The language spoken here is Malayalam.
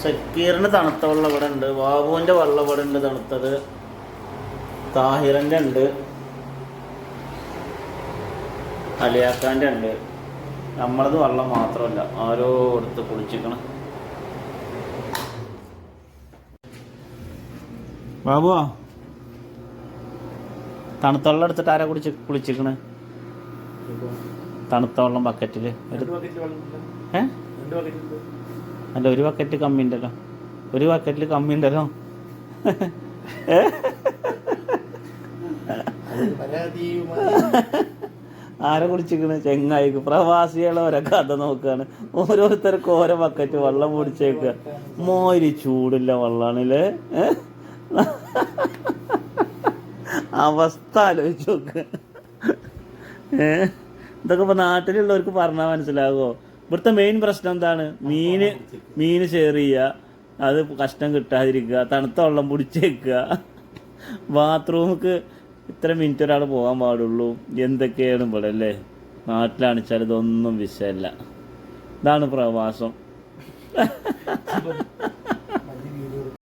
സക്കീറിന് തണുത്ത വെള്ളം ഇവിടെ ഉണ്ട്, ബാബുവിൻ്റെ വെള്ളം ഇവിടെ ഉണ്ട് തണുത്തത്, താഹിറിൻ്റെ ഉണ്ട്, അലിയാക്കാൻ്റെ ഉണ്ട്. നമ്മളത് വെള്ളം മാത്രമല്ല, ആരോ എടുത്ത് കുളിച്ചിക്കണം. ബാബുവാ, തണുത്ത വെള്ളം എടുത്തിട്ട് ആരാ കുളിച്ചിക്കണ്? തണുത്ത വെള്ളം ബക്കറ്റിൽ അല്ല, ഒരു ബക്കറ്റ് കമ്മി ഉണ്ടല്ലോ, ഒരു ബക്കറ്റിൽ കമ്മി ഉണ്ടല്ലോ. ആരെ കുടിച്ചിക്കണ്? ചെങ്ങായിക്ക് പ്രവാസികളെ ഓരോ കഥ നോക്കുകയാണ്. ഓരോരുത്തർക്ക് ഓരോ ബക്കറ്റ് വെള്ളം കുടിച്ചേക്കുക. മോരി ചൂടില്ല വെള്ളാണില്ലേ? അവസ്ഥ ആലോചിച്ച് നോക്ക്. ഇതൊക്കെ ഇപ്പൊ നാട്ടിലുള്ളവർക്ക് പറഞ്ഞാൽ മനസ്സിലാകുമോ? ഇവിടുത്തെ മെയിൻ പ്രശ്നം എന്താണ്? മീന് ഷെയർ ചെയ്യുക, അത് കഷ്ടം കിട്ടാതിരിക്കുക, തണുത്ത വെള്ളം പിടിച്ചേക്കുക, ബാത്റൂമിക്ക് ഇത്ര മിനിറ്റ് ഒരാൾ പോകാൻ പാടുള്ളൂ. എന്തൊക്കെയാണ് ഇവിടെ അല്ലേ? നാട്ടിലാണിച്ചാൽ ഇതൊന്നും വിഷയമല്ല. ഇതാണ് പ്രവാസം.